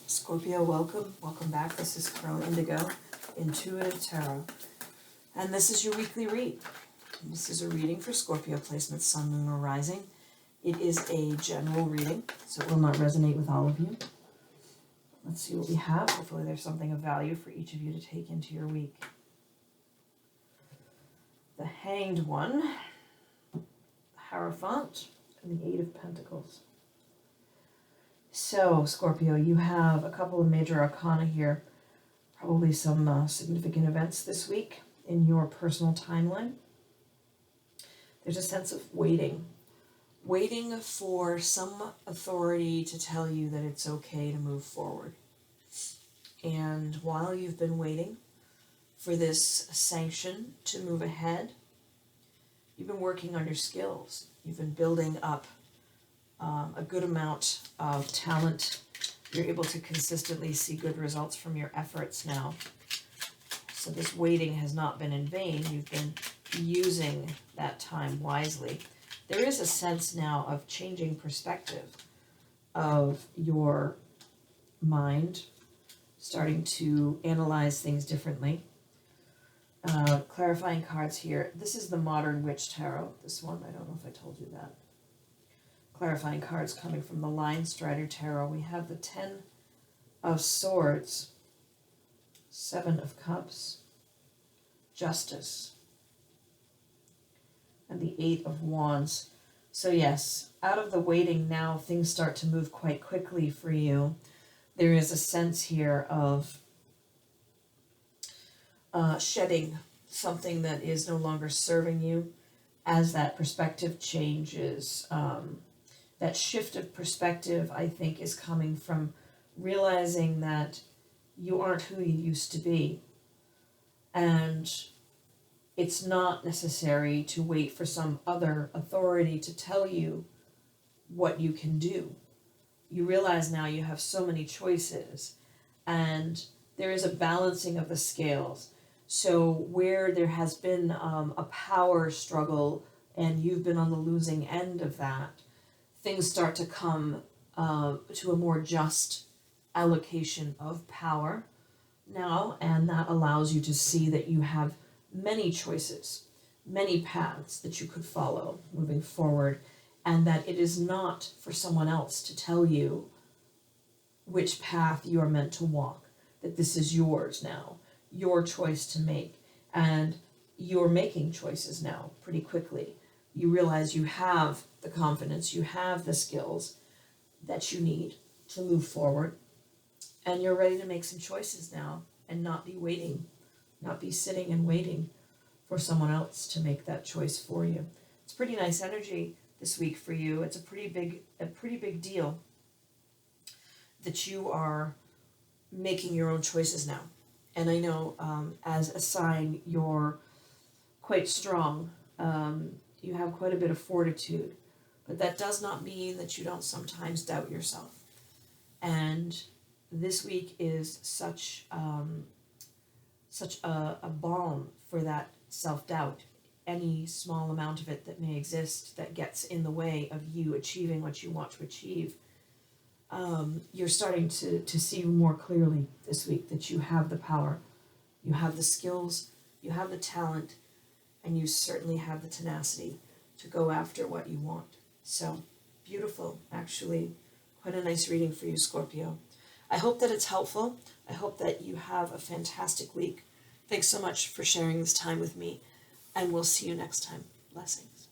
Scorpio, welcome back. This is Crow Indigo Intuitive Tarot, and this is your weekly read. This is a reading for Scorpio placement, Sun, Moon, or Rising. It is a general reading, so it will not resonate with all of you. Let's see what we have. Hopefully there's something of value for each of you to take into your week. The Hanged One, the Hierophant, and the Eight of Pentacles. So, Scorpio, you have a couple of major arcana here. Probably some significant events this week in your personal timeline. There's a sense of waiting for some authority to tell you that it's okay to move forward. And while you've been waiting for this sanction to move ahead, you've been working on your skills. You've been building up a good amount of talent. You're able to consistently see good results from your efforts now. So this waiting has not been in vain. You've been using that time wisely. There is a sense now of changing perspective of your mind, starting to analyze things differently. Clarifying cards here. This is the Modern Witch Tarot. This one, I don't know if I told you that. Clarifying cards coming from the Linestrider Tarot. We have the 10 of Swords, 7 of Cups, Justice, and the 8 of Wands. So yes, out of the waiting now, things start to move quite quickly for you. There is a sense here of shedding something that is no longer serving you as that perspective changes. That shift of perspective, I think, is coming from realizing that you aren't who you used to be. And it's not necessary to wait for some other authority to tell you what you can do. You realize now you have so many choices, and there is a balancing of the scales. So where there has been a power struggle and you've been on the losing end of that, things start to come to a more just allocation of power now, and that allows you to see that you have many choices, many paths that you could follow moving forward, and that it is not for someone else to tell you which path you are meant to walk, that this is yours now, your choice to make, and you're making choices now pretty quickly. You realize you have the confidence, you have the skills that you need to move forward, and you're ready to make some choices now and not be waiting, not be sitting and waiting for someone else to make that choice for you. It's pretty nice energy this week for you. It's a pretty big deal that you are making your own choices now. And I know as a sign, you're quite strong. You have quite a bit of fortitude, but that does not mean that you don't sometimes doubt yourself. And this week is such a balm for that self-doubt. Any small amount of it that may exist that gets in the way of you achieving what you want to achieve, you're starting to see more clearly this week that you have the power, you have the skills, you have the talent, and you certainly have the tenacity to go after what you want. So, beautiful, actually. Quite a nice reading for you, Scorpio. I hope that it's helpful. I hope that you have a fantastic week. Thanks so much for sharing this time with me, and we'll see you next time. Blessings.